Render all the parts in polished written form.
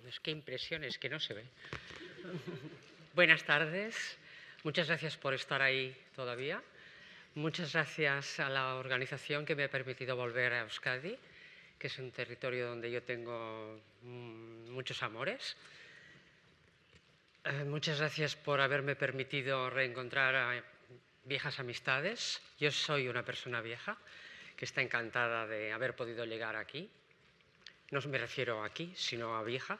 Es que impresiones que no se ve. Buenas tardes. Muchas gracias por estar ahí todavía. Muchas gracias a la organización que me ha permitido volver a Euskadi, que es un territorio donde yo tengo muchos amores. Muchas gracias por haberme permitido reencontrar a viejas amistades. Yo soy una persona vieja que está encantada de haber podido llegar aquí. No me refiero a aquí, sino a vieja.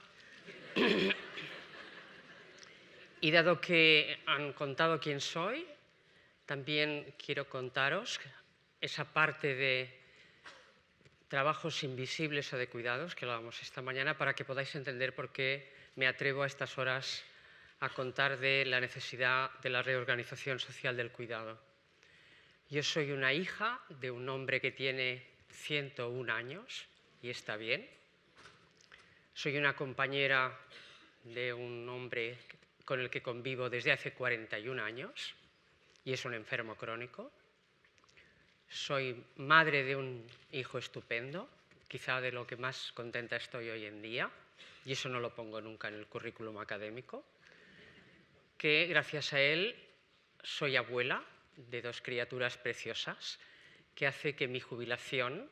Y dado que han contado quién soy, también quiero contaros esa parte de trabajos invisibles o de cuidados que hablábamos esta mañana para que podáis entender por qué me atrevo a estas horas a contar de la necesidad de la reorganización social del cuidado. Yo soy una hija de un hombre que tiene 101 años y está bien. Soy una compañera de un hombre con el que convivo desde hace 41 años y es un enfermo crónico. Soy madre de un hijo estupendo, quizá de lo que más contenta estoy hoy en día, y eso no lo pongo nunca en el currículum académico, que gracias a él soy abuela de 2 criaturas preciosas, que hace que mi jubilación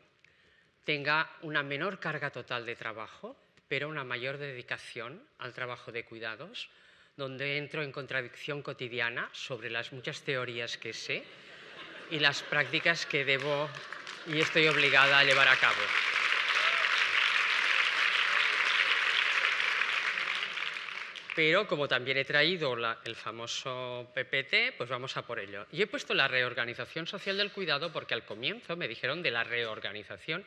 tenga una menor carga total de trabajo, pero una mayor dedicación al trabajo de cuidados, donde entro en contradicción cotidiana sobre las muchas teorías que sé y las prácticas que debo y estoy obligada a llevar a cabo. Pero como también he traído el famoso PPT, pues vamos a por ello. Y he puesto la reorganización social del cuidado porque al comienzo me dijeron de la reorganización.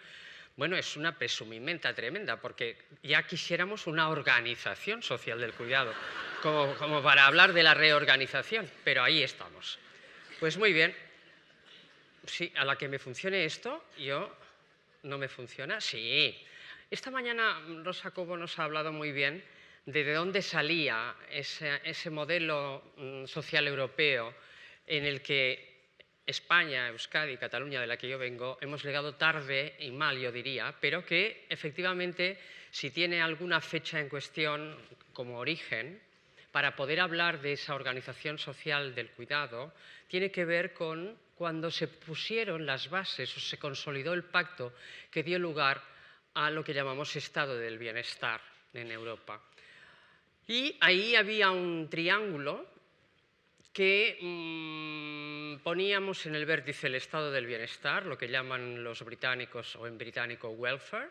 Bueno, es una presumimenta tremenda, porque ya quisiéramos una organización social del cuidado, como para hablar de la reorganización, pero ahí estamos. Pues muy bien, sí, a la que me funcione esto, yo no me funciona, sí. Esta mañana Rosa Cobo nos ha hablado muy bien de dónde salía ese modelo social europeo en el que España, Euskadi, Cataluña, de la que yo vengo, hemos llegado tarde y mal, yo diría, pero que efectivamente, si tiene alguna fecha en cuestión como origen, para poder hablar de esa organización social del cuidado, tiene que ver con cuando se pusieron las bases o se consolidó el pacto que dio lugar a lo que llamamos estado del bienestar en Europa. Y ahí había un triángulo que poníamos en el vértice el estado del bienestar, lo que llaman los británicos o en británico welfare.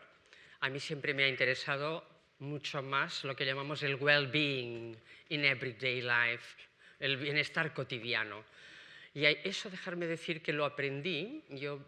A mí siempre me ha interesado mucho más lo que llamamos el well-being in everyday life, el bienestar cotidiano. Y eso, dejarme decir que lo aprendí. Yo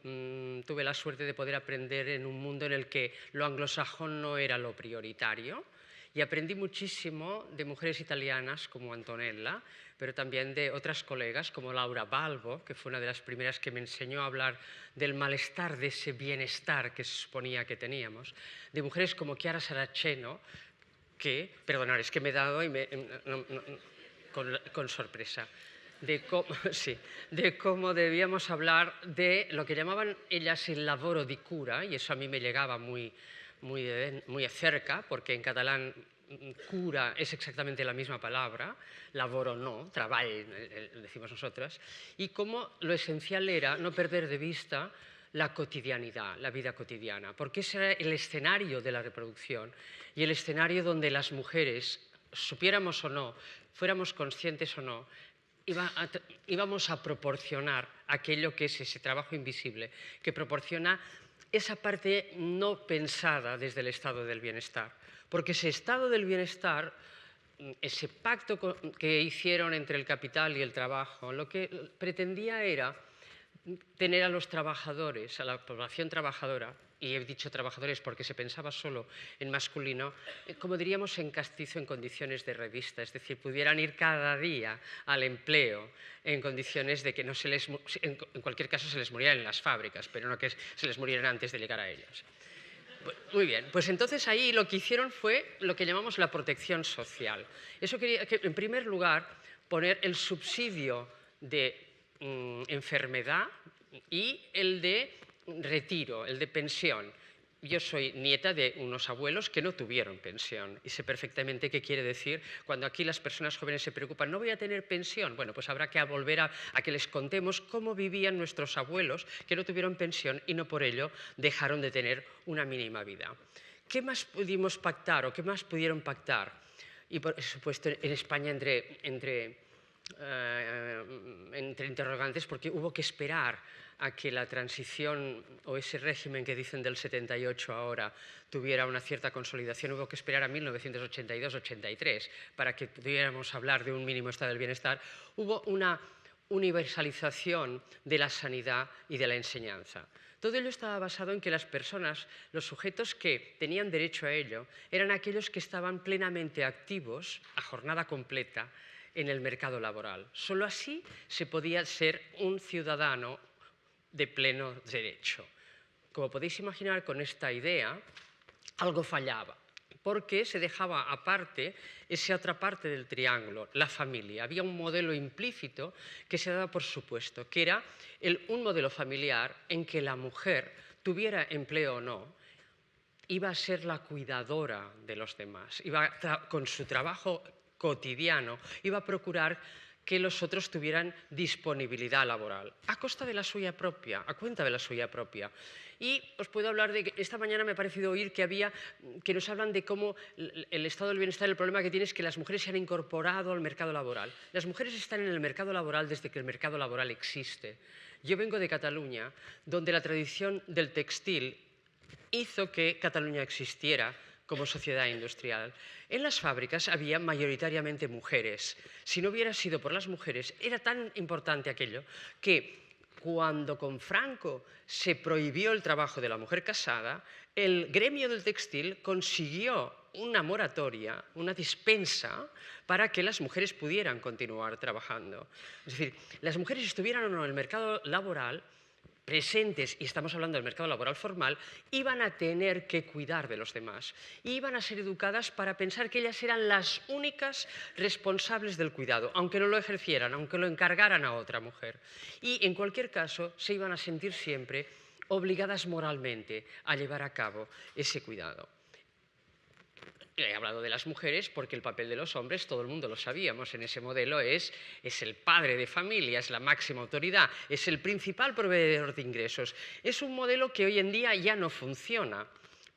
tuve la suerte de poder aprender en un mundo en el que lo anglosajón no era lo prioritario. Y aprendí muchísimo de mujeres italianas como Antonella, pero también de otras colegas como Laura Balbo, que fue una de las primeras que me enseñó a hablar del malestar, de ese bienestar que se suponía que teníamos, de mujeres como Chiara Saraceno, que, perdonad, es que me he dado con sorpresa, de cómo debíamos hablar de lo que llamaban ellas el lavoro di cura, y eso a mí me llegaba muy de cerca, porque en catalán cura es exactamente la misma palabra, laboro no, treball, decimos nosotras, y cómo lo esencial era no perder de vista la cotidianidad, la vida cotidiana, porque ese era el escenario de la reproducción y el escenario donde las mujeres, supiéramos o no, fuéramos conscientes o no, íbamos a proporcionar aquello que es ese trabajo invisible, que proporciona esa parte no pensada desde el estado del bienestar. Porque ese estado del bienestar, ese pacto que hicieron entre el capital y el trabajo, lo que pretendía era tener a los trabajadores, a la población trabajadora, y he dicho trabajadores porque se pensaba solo en masculino, como diríamos en castizo, en condiciones de revista, es decir, pudieran ir cada día al empleo en condiciones de que no se les, en cualquier caso se les murieran en las fábricas, pero no que se les murieran antes de llegar a ellas. Muy bien, pues entonces ahí lo que hicieron fue lo que llamamos la protección social. Eso quería, en primer lugar, poner el subsidio de enfermedad y el de retiro, el de pensión. yo soy nieta de unos abuelos que no tuvieron pensión y sé perfectamente qué quiere decir cuando aquí las personas jóvenes se preocupan, no voy a tener pensión. Bueno, pues habrá que volver a que les contemos cómo vivían nuestros abuelos que no tuvieron pensión y no por ello dejaron de tener una mínima vida. ¿Qué más pudimos pactar o qué más pudieron pactar? Y por supuesto en España entre interrogantes, porque hubo que esperar a que la transición o ese régimen que dicen del 78 ahora tuviera una cierta consolidación, hubo que esperar a 1982-83 para que pudiéramos hablar de un mínimo estado del bienestar. Hubo una universalización de la sanidad y de la enseñanza. Todo ello estaba basado en que las personas, los sujetos que tenían derecho a ello, eran aquellos que estaban plenamente activos a jornada completa en el mercado laboral. Solo así se podía ser un ciudadano de pleno derecho. Como podéis imaginar, con esta idea algo fallaba, porque se dejaba aparte esa otra parte del triángulo, la familia. Había un modelo implícito que se daba por supuesto, que era un modelo familiar en que la mujer, tuviera empleo o no, iba a ser la cuidadora de los demás, con su trabajo cotidiano, iba a procurar que los otros tuvieran disponibilidad laboral, a costa de la suya propia, a cuenta de la suya propia. Y os puedo hablar de que esta mañana me ha parecido oír que nos hablan de cómo el estado del bienestar, el problema que tiene es que las mujeres se han incorporado al mercado laboral. Las mujeres están en el mercado laboral desde que el mercado laboral existe. Yo vengo de Cataluña, donde la tradición del textil hizo que Cataluña existiera como sociedad industrial. En las fábricas había mayoritariamente mujeres. Si no hubiera sido por las mujeres, era tan importante aquello que cuando con Franco se prohibió el trabajo de la mujer casada, el gremio del textil consiguió una moratoria, una dispensa, para que las mujeres pudieran continuar trabajando. Es decir, las mujeres estuvieran o no en el mercado laboral, presentes, y estamos hablando del mercado laboral formal, iban a tener que cuidar de los demás. Iban a ser educadas para pensar que ellas eran las únicas responsables del cuidado, aunque no lo ejercieran, aunque lo encargaran a otra mujer. Y en cualquier caso, se iban a sentir siempre obligadas moralmente a llevar a cabo ese cuidado. He hablado de las mujeres porque el papel de los hombres, todo el mundo lo sabíamos, en ese modelo es el padre de familia, es la máxima autoridad, es el principal proveedor de ingresos. Es un modelo que hoy en día ya no funciona,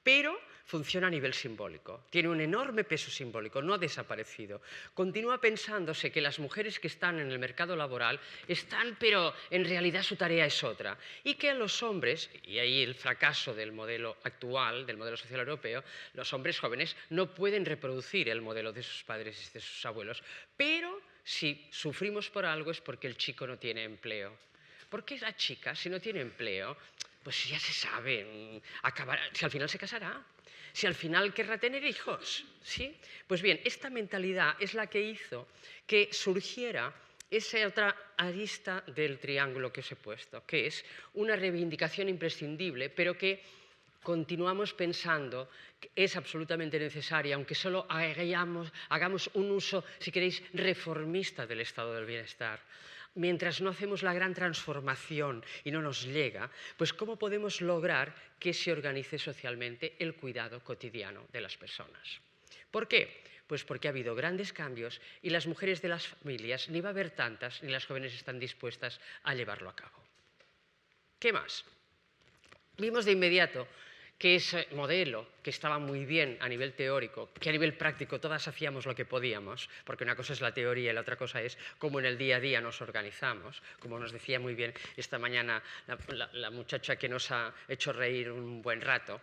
pero funciona a nivel simbólico, tiene un enorme peso simbólico, no ha desaparecido. Continúa pensándose que las mujeres que están en el mercado laboral están, pero en realidad su tarea es otra. Y que a los hombres, y ahí el fracaso del modelo actual, del modelo social europeo, los hombres jóvenes no pueden reproducir el modelo de sus padres y de sus abuelos. Pero si sufrimos por algo es porque el chico no tiene empleo. ¿Por qué la chica, si no tiene empleo, pues ya se sabe, si al final se casará? Si al final querrá tener hijos, ¿sí? Pues bien, esta mentalidad es la que hizo que surgiera esa otra arista del triángulo que os he puesto, que es una reivindicación imprescindible, pero que continuamos pensando que es absolutamente necesaria, aunque solo hagamos un uso, si queréis, reformista del estado del bienestar. Mientras no hacemos la gran transformación y no nos llega, pues ¿cómo podemos lograr que se organice socialmente el cuidado cotidiano de las personas? ¿Por qué? Pues porque ha habido grandes cambios y las mujeres de las familias, ni va a haber tantas, ni las jóvenes están dispuestas a llevarlo a cabo. ¿Qué más? Vimos de inmediato que ese modelo, que estaba muy bien a nivel teórico, que a nivel práctico todas hacíamos lo que podíamos, porque una cosa es la teoría y la otra cosa es cómo en el día a día nos organizamos, como nos decía muy bien esta mañana la muchacha que nos ha hecho reír un buen rato,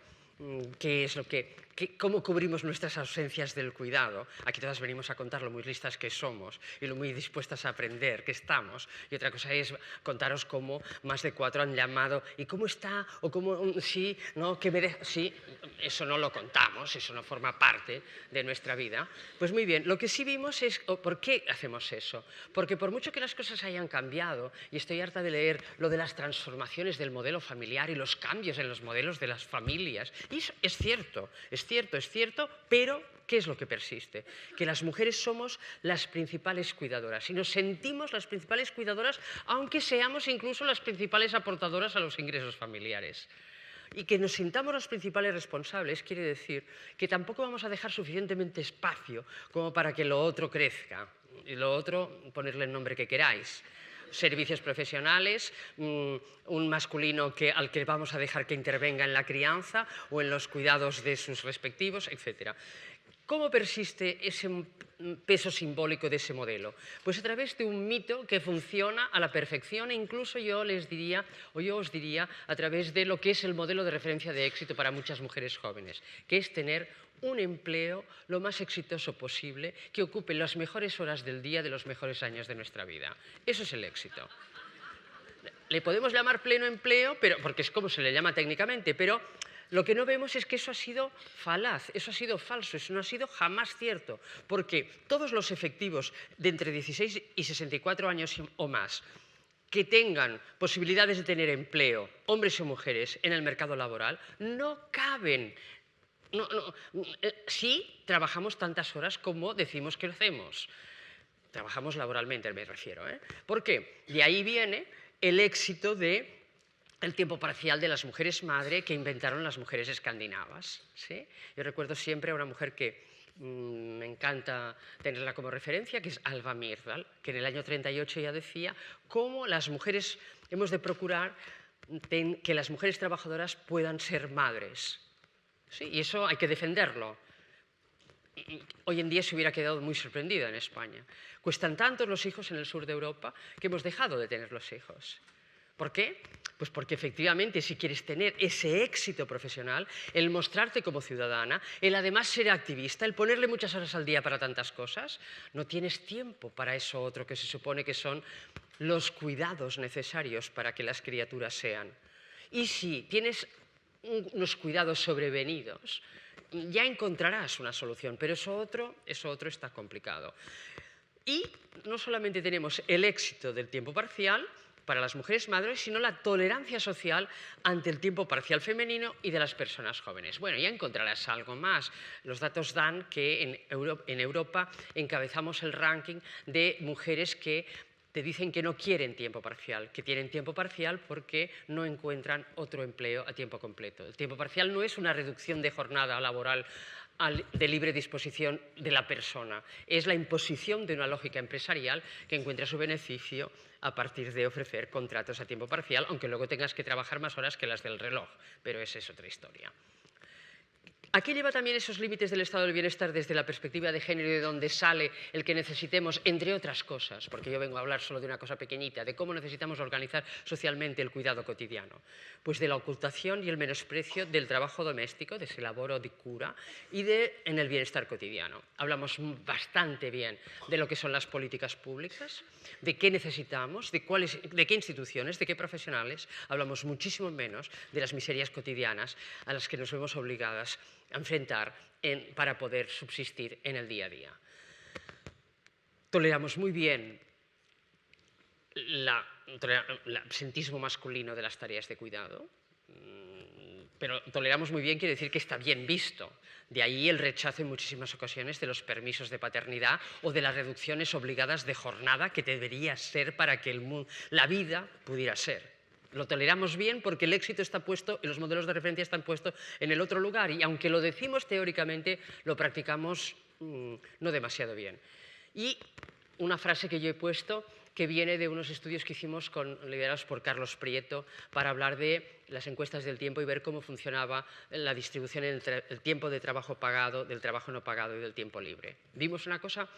cómo cubrimos nuestras ausencias del cuidado. Aquí todas venimos a contar lo muy listas que somos y lo muy dispuestas a aprender que estamos. Y otra cosa es contaros cómo más de 4 han llamado y cómo está, o cómo sí, no, que me deja. Sí, eso no lo contamos, eso no forma parte de nuestra vida. Pues muy bien, lo que sí vimos es por qué hacemos eso. Porque por mucho que las cosas hayan cambiado, y estoy harta de leer lo de las transformaciones del modelo familiar y los cambios en los modelos de las familias, y eso es cierto, pero ¿qué es lo que persiste? Que las mujeres somos las principales cuidadoras y nos sentimos las principales cuidadoras aunque seamos incluso las principales aportadoras a los ingresos familiares. Y que nos sintamos los principales responsables quiere decir que tampoco vamos a dejar suficientemente espacio como para que lo otro crezca. Y lo otro, ponerle el nombre que queráis. Servicios profesionales, un masculino al que vamos a dejar que intervenga en la crianza o en los cuidados de sus respectivos, etc. ¿Cómo persiste ese peso simbólico de ese modelo? Pues a través de un mito que funciona a la perfección e incluso yo os diría a través de lo que es el modelo de referencia de éxito para muchas mujeres jóvenes, que es tener un empleo lo más exitoso posible que ocupe las mejores horas del día de los mejores años de nuestra vida. Eso es el éxito. Le podemos llamar pleno empleo, porque es como se le llama técnicamente, pero lo que no vemos es que eso ha sido falaz, eso ha sido falso, eso no ha sido jamás cierto, porque todos los efectivos de entre 16 y 64 años o más que tengan posibilidades de tener empleo, hombres o mujeres, en el mercado laboral, no caben. Sí, trabajamos tantas horas como decimos que lo hacemos. Trabajamos laboralmente, me refiero. ¿Por qué? De ahí viene el éxito del tiempo parcial de las mujeres madre que inventaron las mujeres escandinavas. ¿Sí? Yo recuerdo siempre a una mujer que me encanta tenerla como referencia, que es Alva Myrdal, que en el año 38 ya decía cómo las mujeres hemos de procurar que las mujeres trabajadoras puedan ser madres. ¿Sí? Y eso hay que defenderlo. Hoy en día se hubiera quedado muy sorprendida en España. Cuestan tantos los hijos en el sur de Europa que hemos dejado de tener los hijos. ¿Por qué? Pues porque efectivamente si quieres tener ese éxito profesional, el mostrarte como ciudadana, el además ser activista, el ponerle muchas horas al día para tantas cosas, no tienes tiempo para eso otro que se supone que son los cuidados necesarios para que las criaturas sean. Y si tienes unos cuidados sobrevenidos, ya encontrarás una solución, pero eso otro está complicado. Y no solamente tenemos el éxito del tiempo parcial para las mujeres madres, sino la tolerancia social ante el tiempo parcial femenino y de las personas jóvenes. Bueno, ya encontrarás algo más. Los datos dan que en Europa encabezamos el ranking de mujeres que te dicen que no quieren tiempo parcial, que tienen tiempo parcial porque no encuentran otro empleo a tiempo completo. El tiempo parcial no es una reducción de jornada laboral de libre disposición de la persona, es la imposición de una lógica empresarial que encuentra su beneficio a partir de ofrecer contratos a tiempo parcial, aunque luego tengas que trabajar más horas que las del reloj, pero esa es otra historia. ¿A qué lleva también esos límites del estado del bienestar desde la perspectiva de género y de dónde sale el que necesitemos, entre otras cosas, porque yo vengo a hablar solo de una cosa pequeñita, de cómo necesitamos organizar socialmente el cuidado cotidiano? Pues de la ocultación y el menosprecio del trabajo doméstico, de ese lavoro di cura, y en el bienestar cotidiano. Hablamos bastante bien de lo que son las políticas públicas, de qué necesitamos, de qué instituciones, de qué profesionales. Hablamos muchísimo menos de las miserias cotidianas a las que nos vemos obligadas a enfrentar para poder subsistir en el día a día. Toleramos muy bien el absentismo masculino de las tareas de cuidado, pero toleramos muy bien quiere decir que está bien visto. De ahí el rechazo en muchísimas ocasiones de los permisos de paternidad o de las reducciones obligadas de jornada que debería ser para que la vida pudiera ser. Lo toleramos bien porque el éxito está puesto y los modelos de referencia están puestos en el otro lugar y aunque lo decimos teóricamente, lo practicamos no demasiado bien. Y una frase que yo he puesto que viene de unos estudios que hicimos liderados por Carlos Prieto para hablar de las encuestas del tiempo y ver cómo funcionaba la distribución entre el tiempo de trabajo pagado, del trabajo no pagado y del tiempo libre. Vimos una cosa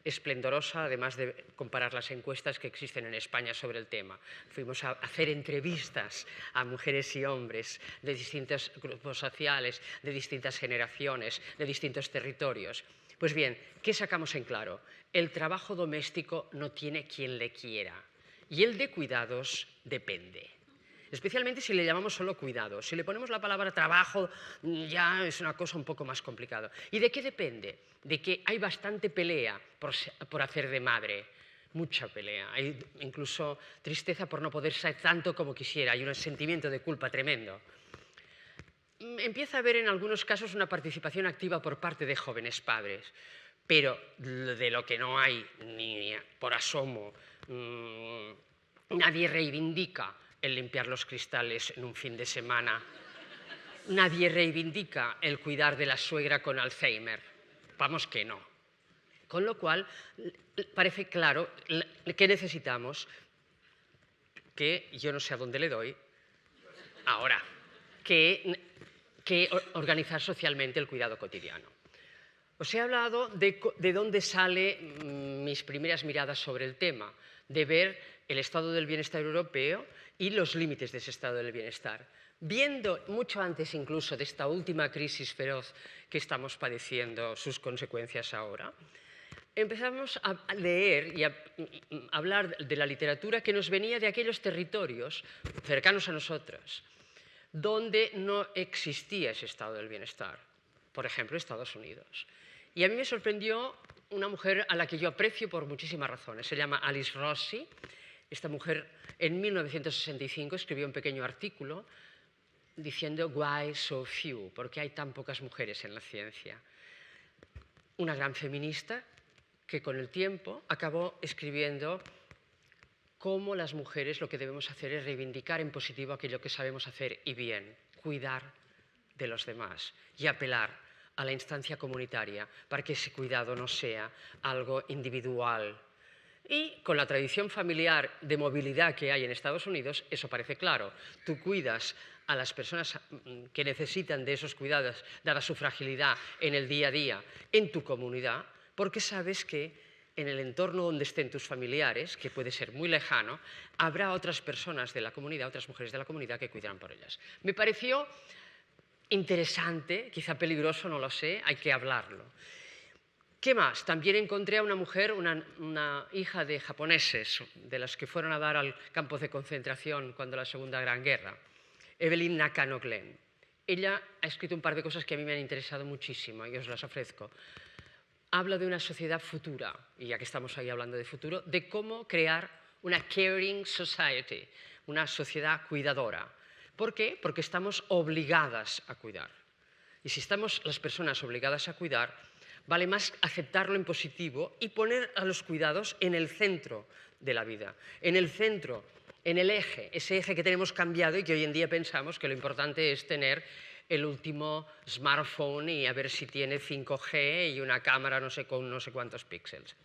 esplendorosa, además de comparar las encuestas que existen en España sobre el tema. Fuimos a hacer entrevistas a mujeres y hombres de distintos grupos sociales, de distintas generaciones, de distintos territorios. Pues bien, ¿qué sacamos en claro? El trabajo doméstico no tiene quien le quiera y el de cuidados depende. Especialmente si le llamamos solo cuidado. Si le ponemos la palabra trabajo, ya es una cosa un poco más complicada. ¿Y de qué depende? De que hay bastante pelea por hacer de madre. Mucha pelea. Hay incluso tristeza por no poder ser tanto como quisiera. Hay un sentimiento de culpa tremendo. Empieza a haber en algunos casos una participación activa por parte de jóvenes padres. Pero de lo que no hay, ni por asomo, nadie reivindica el limpiar los cristales en un fin de semana nadie reivindica el cuidar de la suegra con Alzheimer. Vamos que no. Con lo cual, parece claro que necesitamos que, yo no sé a dónde le doy, ahora, que organizar socialmente el cuidado cotidiano. Os he hablado de dónde salen mis primeras miradas sobre el tema, de ver el estado del bienestar europeo y los límites de ese estado del bienestar. Viendo mucho antes incluso de esta última crisis feroz que estamos padeciendo sus consecuencias ahora, empezamos a leer y a hablar de la literatura que nos venía de aquellos territorios cercanos a nosotros, donde no existía ese estado del bienestar, por ejemplo, Estados Unidos. Y a mí me sorprendió una mujer a la que yo aprecio por muchísimas razones. Se llama Alice Rossi. Esta mujer en 1965 escribió un pequeño artículo diciendo «Why so few?», ¿por qué hay tan pocas mujeres en la ciencia? Una gran feminista que con el tiempo acabó escribiendo cómo las mujeres lo que debemos hacer es reivindicar en positivo aquello que sabemos hacer y bien, cuidar de los demás y apelar a la instancia comunitaria para que ese cuidado no sea algo individual. Y con la tradición familiar de movilidad que hay en Estados Unidos, eso parece claro. Tú cuidas a las personas que necesitan de esos cuidados, dada su fragilidad en el día a día, en tu comunidad, porque sabes que en el entorno donde estén tus familiares, que puede ser muy lejano, habrá otras personas de la comunidad, otras mujeres de la comunidad que cuidarán por ellas. Me pareció interesante, quizá peligroso, no lo sé, hay que hablarlo. ¿Qué más? También encontré a una mujer, una hija de japoneses, de las que fueron a dar al campo de concentración cuando la Segunda Gran Guerra, Evelyn Nakano Glenn. Ella ha escrito un par de cosas que a mí me han interesado muchísimo y os las ofrezco. Habla de una sociedad futura, y ya que estamos ahí hablando de futuro, de cómo crear una caring society, una sociedad cuidadora. ¿Por qué? Porque estamos obligadas a cuidar. Y si estamos las personas obligadas a cuidar, vale más aceptarlo en positivo y poner a los cuidados en el centro de la vida, en el centro, en el eje, ese eje que tenemos cambiado y que hoy en día pensamos que lo importante es tener el último smartphone y a ver si tiene 5G y una cámara no sé con no sé cuántos píxeles.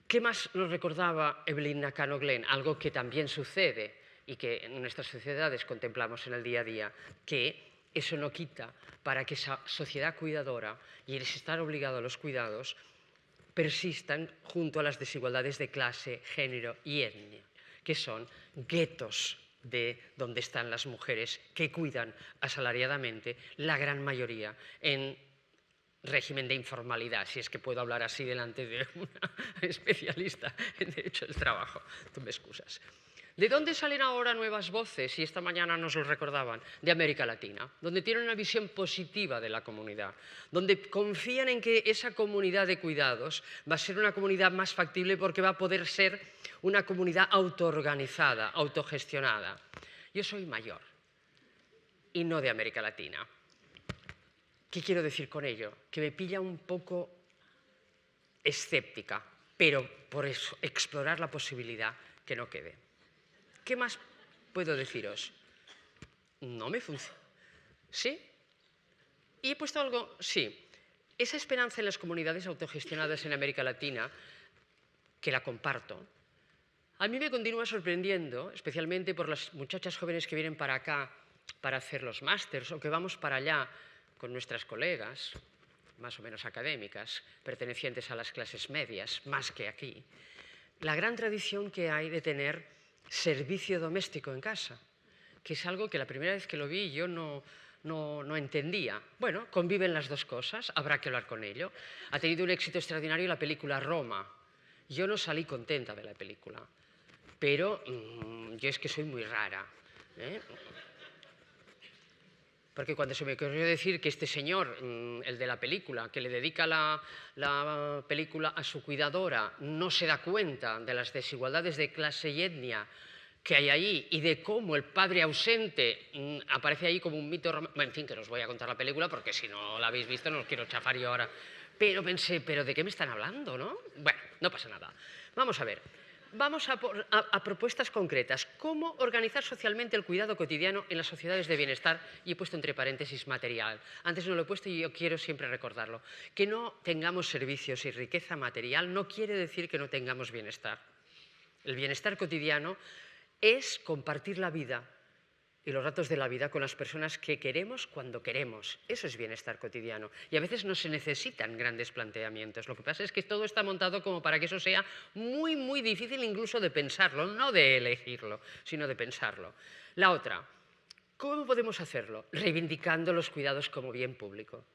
¿Qué más nos recordaba Evelyn Nakano Glenn? Algo que también sucede y que en nuestras sociedades contemplamos en el día a día, que eso no quita para que esa sociedad cuidadora y el estar obligado a los cuidados persistan junto a las desigualdades de clase, género y etnia, que son guetos de donde están las mujeres que cuidan asalariadamente, la gran mayoría en régimen de informalidad, si es que puedo hablar así delante de una especialista en derecho del trabajo. Tú me excusas. ¿De dónde salen ahora nuevas voces? Y esta mañana nos lo recordaban, de América Latina, donde tienen una visión positiva de la comunidad, donde confían en que esa comunidad de cuidados va a ser una comunidad más factible porque va a poder ser una comunidad autoorganizada, autogestionada. Yo soy mayor y no de América Latina. ¿Qué quiero decir con ello? Que me pilla un poco escéptica, pero por eso explorar la posibilidad que no quede. ¿Qué más puedo deciros? No me funciona. ¿Sí? Y he puesto algo, sí. Esa esperanza en las comunidades autogestionadas en América Latina, que la comparto, a mí me continúa sorprendiendo, especialmente por las muchachas jóvenes que vienen para acá para hacer los másters o que vamos para allá con nuestras colegas, más o menos académicas, pertenecientes a las clases medias, más que aquí, la gran tradición que hay de tener servicio doméstico en casa, que es algo que la primera vez que lo vi yo no entendía. Bueno, conviven las dos cosas, habrá que hablar con ello. Ha tenido un éxito extraordinario la película Roma. Yo no salí contenta de la película, pero yo es que soy muy rara, ¿eh? Porque cuando se me ocurrió decir que este señor, el de la película, que le dedica la película a su cuidadora, no se da cuenta de las desigualdades de clase y etnia que hay ahí y de cómo el padre ausente aparece ahí como un mito romántico. En fin, que no os voy a contar la película porque si no la habéis visto no os quiero chafar yo ahora. Pero pensé, ¿pero de qué me están hablando, no? Bueno, no pasa nada. Vamos a ver. vamos a propuestas concretas. ¿Cómo organizar socialmente el cuidado cotidiano en las sociedades de bienestar? Y he puesto entre paréntesis material. Antes no lo he puesto y yo quiero siempre recordarlo. Que no tengamos servicios y riqueza material no quiere decir que no tengamos bienestar. El bienestar cotidiano es compartir la vida y los ratos de la vida con las personas que queremos cuando queremos. Eso es bienestar cotidiano. Y a veces no se necesitan grandes planteamientos. Lo que pasa es que todo está montado como para que eso sea muy, muy difícil incluso de pensarlo, no de elegirlo, sino de pensarlo. La otra, ¿cómo podemos hacerlo? Reivindicando los cuidados como bien público.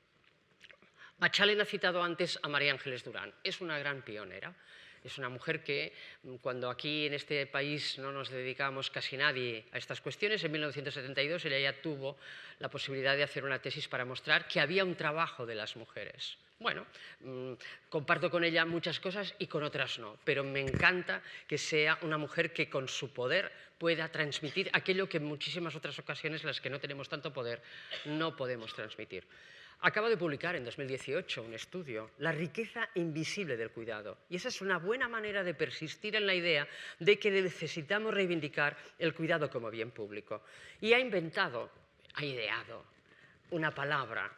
Machalen ha citado antes a María Ángeles Durán. Es una gran pionera. Es una mujer que, cuando aquí en este país no nos dedicamos casi nadie a estas cuestiones, en 1972 ella ya tuvo la posibilidad de hacer una tesis para mostrar que había un trabajo de las mujeres. Bueno, comparto con ella muchas cosas y con otras no, pero me encanta que sea una mujer que con su poder pueda transmitir aquello que en muchísimas otras ocasiones, en las que no tenemos tanto poder, no podemos transmitir. Acabo de publicar en 2018 un estudio, La riqueza invisible del cuidado. Y esa es una buena manera de persistir en la idea de que necesitamos reivindicar el cuidado como bien público. Y ha ideado una palabra,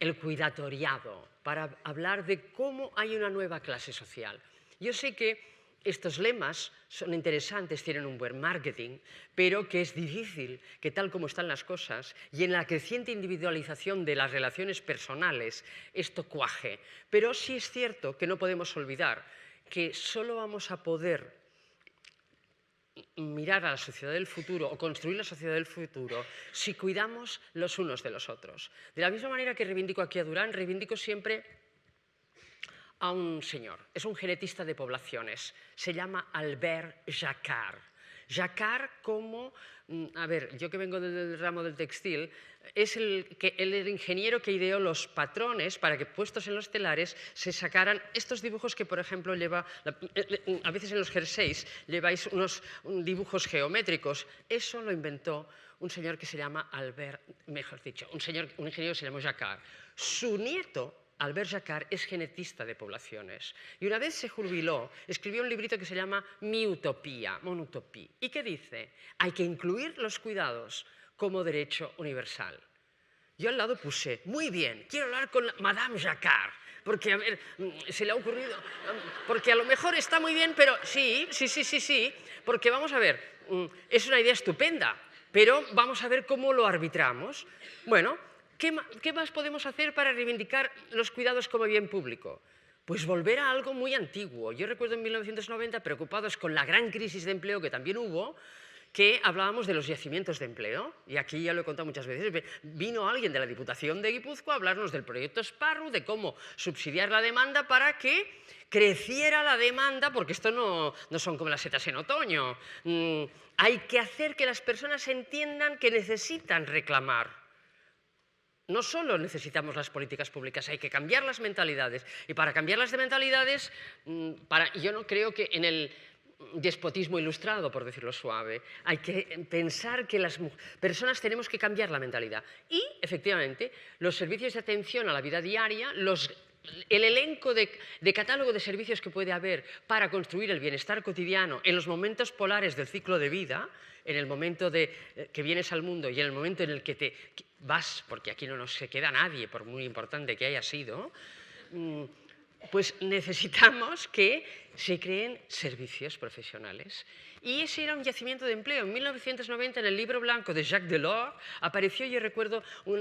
el cuidatoriado, para hablar de cómo hay una nueva clase social. Yo sé que estos lemas son interesantes, tienen un buen marketing, pero que es difícil que tal como están las cosas y en la creciente individualización de las relaciones personales esto cuaje. Pero sí es cierto que no podemos olvidar que solo vamos a poder mirar a la sociedad del futuro o construir la sociedad del futuro si cuidamos los unos de los otros. De la misma manera que reivindico aquí a Durán, reivindico siempre a un señor, es un genetista de poblaciones, se llama Albert Jacquard. Jacquard como, a ver, yo que vengo del ramo del textil, es el ingeniero que ideó los patrones para que puestos en los telares se sacaran estos dibujos que, por ejemplo, lleva, a veces en los jerseys lleváis unos dibujos geométricos. Eso lo inventó un señor que se llama un ingeniero que se llamó Jacquard. Su nieto, Albert Jacquard, es genetista de poblaciones y una vez se jubiló, escribió un librito que se llama Mi Utopía, Mon Utopie. ¿Y qué dice? Hay que incluir los cuidados como derecho universal. Yo al lado puse, muy bien, quiero hablar con Madame Jacquard, porque a ver, se le ha ocurrido, porque a lo mejor está muy bien, pero sí, porque vamos a ver, es una idea estupenda, pero vamos a ver cómo lo arbitramos. Bueno, ¿qué más podemos hacer para reivindicar los cuidados como bien público? Pues volver a algo muy antiguo. Yo recuerdo en 1990, preocupados con la gran crisis de empleo que también hubo, que hablábamos de los yacimientos de empleo, y aquí ya lo he contado muchas veces, vino alguien de la Diputación de Guipúzcoa a hablarnos del proyecto Sparrow, de cómo subsidiar la demanda para que creciera la demanda, porque esto no son como las setas en otoño. Hay que hacer que las personas entiendan que necesitan reclamar. No solo necesitamos las políticas públicas, hay que cambiar las mentalidades. Y para cambiar las mentalidades, yo no creo que en el despotismo ilustrado, por decirlo suave, hay que pensar que las personas tenemos que cambiar la mentalidad. Y, efectivamente, los servicios de atención a la vida diaria, el elenco de catálogo de servicios que puede haber para construir el bienestar cotidiano en los momentos polares del ciclo de vida, en el momento que vienes al mundo y en el momento en el que te vas, porque aquí no se queda nadie, por muy importante que haya sido, pues necesitamos que se creen servicios profesionales. Y ese era un yacimiento de empleo. En 1990, en el libro blanco de Jacques Delors, apareció, yo recuerdo, un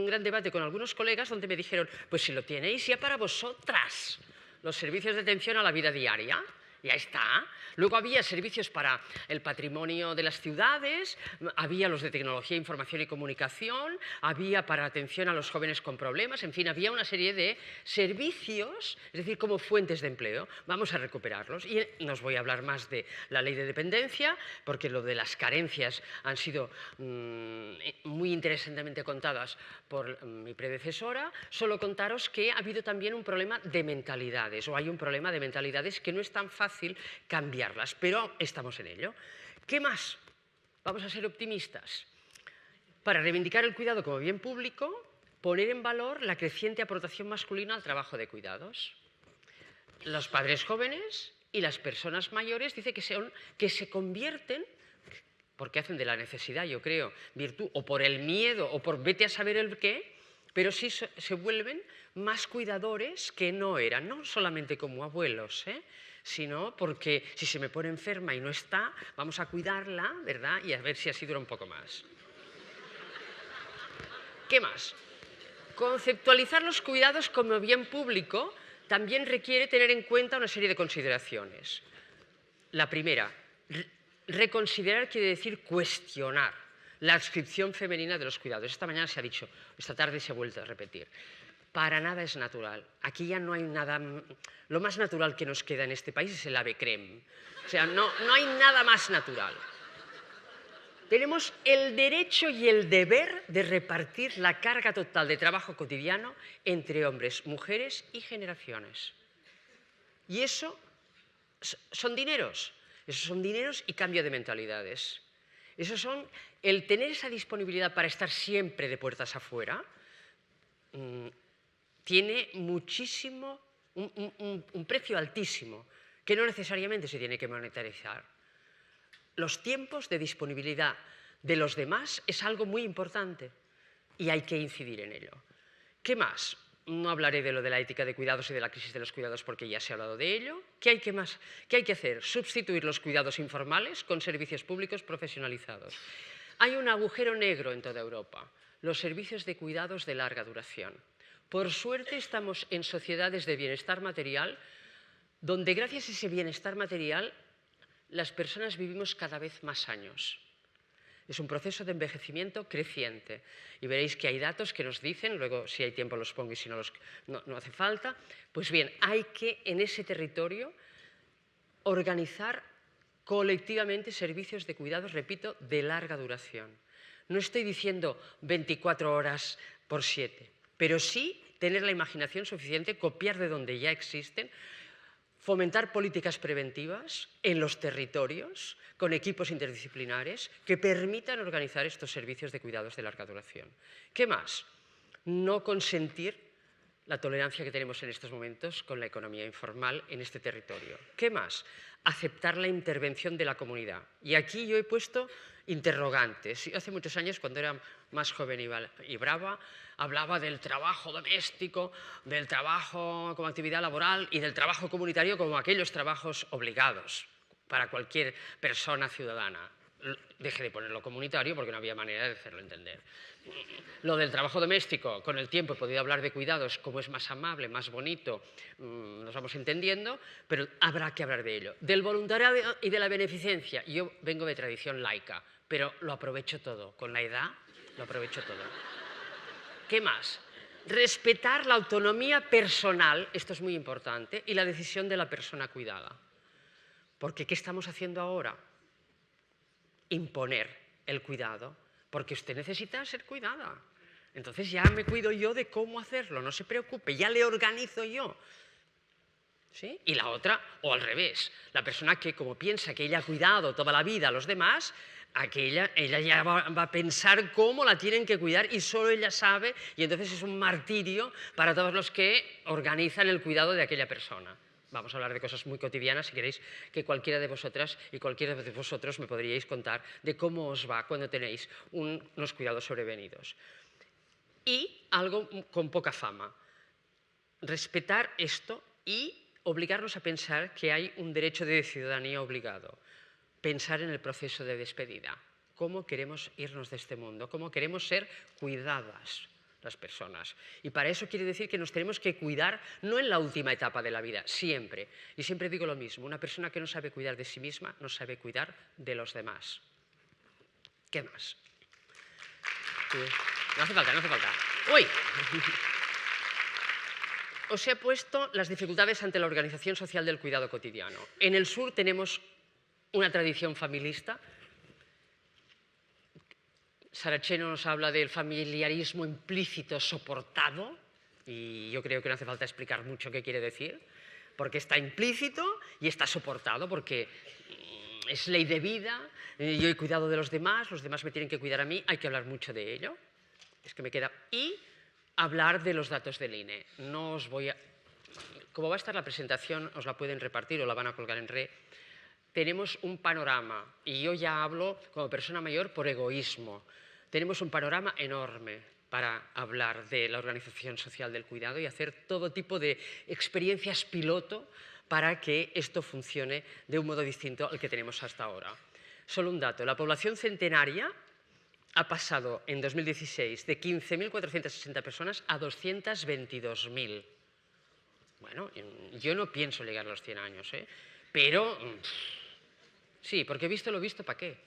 gran debate con algunos colegas donde me dijeron, pues si lo tenéis ya para vosotras, los servicios de atención a la vida diaria, ya está. Luego había servicios para el patrimonio de las ciudades, había los de tecnología, información y comunicación, había para atención a los jóvenes con problemas, en fin, había una serie de servicios, es decir, como fuentes de empleo. Vamos a recuperarlos. Y no os voy a hablar más de la ley de dependencia, porque lo de las carencias han sido muy interesantemente contadas por mi predecesora. Solo contaros que ha habido también un problema de mentalidades, o hay un problema de mentalidades que no es tan fácil cambiarlas, pero estamos en ello. ¿Qué más? Vamos a ser optimistas. Para reivindicar el cuidado como bien público, poner en valor la creciente aportación masculina al trabajo de cuidados. Los padres jóvenes Y las personas mayores dice que se convierten, porque hacen de la necesidad, yo creo, virtud, o por el miedo, o por vete a saber el qué, pero sí se vuelven más cuidadores que no eran, no solamente como abuelos, sino porque si se me pone enferma y no está, vamos a cuidarla, ¿verdad? Y a ver si así dura un poco más. ¿Qué más? Conceptualizar los cuidados como bien público también requiere tener en cuenta una serie de consideraciones. La primera, reconsiderar quiere decir cuestionar la adscripción femenina de los cuidados. Esta mañana se ha dicho, esta tarde se ha vuelto a repetir. Para nada es natural. Aquí ya no hay nada... Lo más natural que nos queda en este país es el ave creme. O sea, no hay nada más natural. Tenemos el derecho y el deber de repartir la carga total de trabajo cotidiano entre hombres, mujeres y generaciones. Y eso son dineros. Esos son dineros y cambio de mentalidades. Esos son el tener esa disponibilidad para estar siempre de puertas afuera. Tiene muchísimo, un precio altísimo, que no necesariamente se tiene que monetarizar. Los tiempos de disponibilidad de los demás es algo muy importante y hay que incidir en ello. ¿Qué más? No hablaré de lo de la ética de cuidados y de la crisis de los cuidados porque ya se ha hablado de ello. ¿Qué hay que hacer? Sustituir los cuidados informales con servicios públicos profesionalizados. Hay un agujero negro en toda Europa, los servicios de cuidados de larga duración. Por suerte estamos en sociedades de bienestar material donde gracias a ese bienestar material las personas vivimos cada vez más años. Es un proceso de envejecimiento creciente y veréis que hay datos que nos dicen, luego si hay tiempo los pongo y si no, no hace falta, pues bien, hay que en ese territorio organizar colectivamente servicios de cuidados, repito, de larga duración. No estoy diciendo 24 horas por 7, pero sí tener la imaginación suficiente, copiar de donde ya existen, fomentar políticas preventivas en los territorios con equipos interdisciplinares que permitan organizar estos servicios de cuidados de larga duración. ¿Qué más? No consentir la tolerancia que tenemos en estos momentos con la economía informal en este territorio. ¿Qué más? Aceptar la intervención de la comunidad. Y aquí yo he puesto interrogantes. Hace muchos años, cuando era más joven y brava, hablaba del trabajo doméstico, del trabajo como actividad laboral y del trabajo comunitario como aquellos trabajos obligados para cualquier persona ciudadana. Dejé de ponerlo comunitario porque no había manera de hacerlo entender. Lo del trabajo doméstico, con el tiempo he podido hablar de cuidados, como es más amable, más bonito, nos vamos entendiendo, pero habrá que hablar de ello. Del voluntariado y de la beneficencia, yo vengo de tradición laica, pero lo aprovecho todo, con la edad lo aprovecho todo. ¿Qué más? Respetar la autonomía personal, esto es muy importante, y la decisión de la persona cuidada. Porque ¿qué estamos haciendo ahora? Imponer el cuidado, porque usted necesita ser cuidada. Entonces ya me cuido yo de cómo hacerlo, no se preocupe, ya le organizo yo. ¿Sí? Y la otra, o al revés, la persona que como piensa que ella ha cuidado toda la vida a los demás, ella ya va a pensar cómo la tienen que cuidar y solo ella sabe, y entonces es un martirio para todos los que organizan el cuidado de aquella persona. Vamos a hablar de cosas muy cotidianas, si queréis que cualquiera de vosotras y cualquiera de vosotros me podríais contar de cómo os va cuando tenéis unos cuidados sobrevenidos. Y algo con poca fama, respetar esto y obligarnos a pensar que hay un derecho de ciudadanía obligado. Pensar en el proceso de despedida. ¿Cómo queremos irnos de este mundo? ¿Cómo queremos ser cuidadas las personas? Y para eso quiere decir que nos tenemos que cuidar no en la última etapa de la vida, siempre. Y siempre digo lo mismo, una persona que no sabe cuidar de sí misma no sabe cuidar de los demás. ¿Qué más? No hace falta, no hace falta. ¡Uy! Os he puesto las dificultades ante la organización social del cuidado cotidiano. En el sur tenemos una tradición familista. Saracheno nos habla del familiarismo implícito soportado, y yo creo que no hace falta explicar mucho qué quiere decir, porque está implícito y está soportado, porque es ley de vida, yo he cuidado de los demás me tienen que cuidar a mí, hay que hablar mucho de ello. Es que me queda... Y hablar de los datos del INE. No os voy a... como va a estar la presentación, os la pueden repartir o la van a colgar en red, tenemos un panorama, y yo ya hablo como persona mayor por egoísmo, tenemos un panorama enorme para hablar de la organización social del cuidado y hacer todo tipo de experiencias piloto para que esto funcione de un modo distinto al que tenemos hasta ahora. Solo un dato, la población centenaria ha pasado en 2016 de 15.460 personas a 222.000. Bueno, yo no pienso llegar a los 100 años, pero sí, porque visto lo visto, ¿para qué?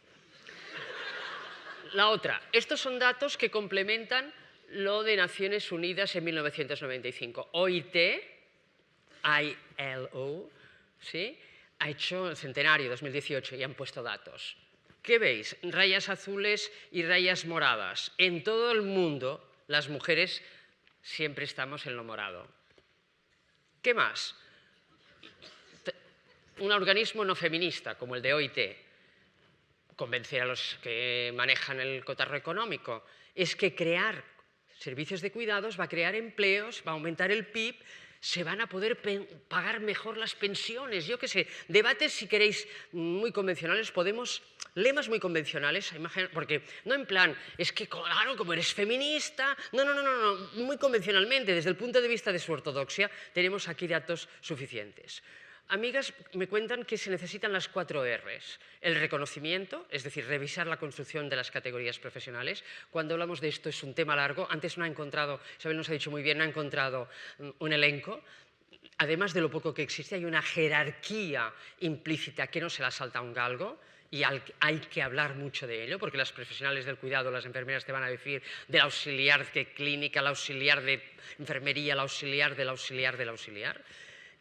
La otra, estos son datos que complementan lo de Naciones Unidas en 1995. OIT, ILO, ¿sí?, ha hecho el centenario 2018 y han puesto datos. ¿Qué veis? Rayas azules y rayas moradas. En todo el mundo, las mujeres siempre estamos en lo morado. ¿Qué más? Un organismo no feminista, como el de OIT, convencer a los que manejan el cotarro económico, es que crear servicios de cuidados va a crear empleos, va a aumentar el PIB, se van a poder pagar mejor las pensiones, yo qué sé, debates si queréis muy convencionales, lemas muy convencionales, porque no en plan, es que claro, como eres feminista, no, muy convencionalmente, desde el punto de vista de su ortodoxia, tenemos aquí datos suficientes. Amigas me cuentan que se necesitan las 4 Rs. El reconocimiento, es decir, revisar la construcción de las categorías profesionales. Cuando hablamos de esto es un tema largo. Antes no ha encontrado, Isabel nos ha dicho muy bien, no ha encontrado un elenco. Además de lo poco que existe, hay una jerarquía implícita que no se la salta un galgo. Y hay que hablar mucho de ello, porque las profesionales del cuidado, las enfermeras te van a decir del auxiliar de clínica, el auxiliar de enfermería, el auxiliar del auxiliar del auxiliar.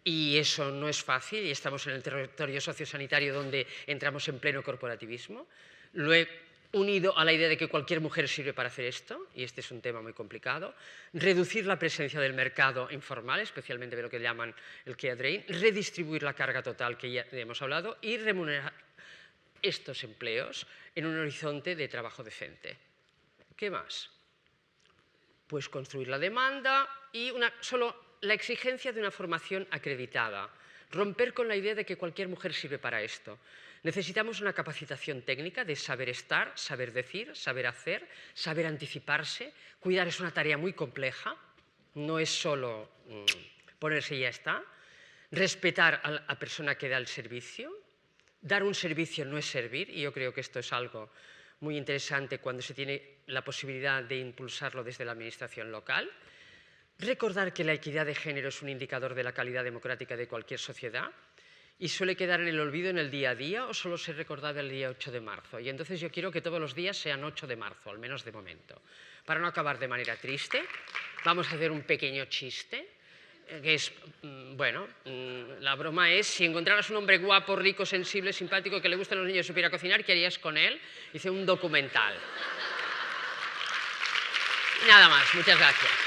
Y eso no es fácil, y estamos en el territorio sociosanitario donde entramos en pleno corporativismo. Lo he unido a la idea de que cualquier mujer sirve para hacer esto, y este es un tema muy complicado. Reducir la presencia del mercado informal, especialmente de lo que llaman el care drain. Redistribuir la carga total, que ya hemos hablado, y remunerar estos empleos en un horizonte de trabajo decente. ¿Qué más? Pues construir la demanda y solo la exigencia de una formación acreditada. Romper con la idea de que cualquier mujer sirve para esto. Necesitamos una capacitación técnica de saber estar, saber decir, saber hacer, saber anticiparse. Cuidar es una tarea muy compleja, no es solo ponerse y ya está. Respetar a la persona que da el servicio. Dar un servicio no es servir, y yo creo que esto es algo muy interesante cuando se tiene la posibilidad de impulsarlo desde la administración local. Recordar que la equidad de género es un indicador de la calidad democrática de cualquier sociedad y suele quedar en el olvido en el día a día o solo ser recordada el día 8 de marzo. Y entonces yo quiero que todos los días sean 8 de marzo, al menos de momento. Para no acabar de manera triste, vamos a hacer un pequeño chiste, que es, bueno, la broma es, si encontraras un hombre guapo, rico, sensible, simpático, que le gustan los niños y supiera cocinar, ¿qué harías con él? Hice un documental. Nada más, muchas gracias.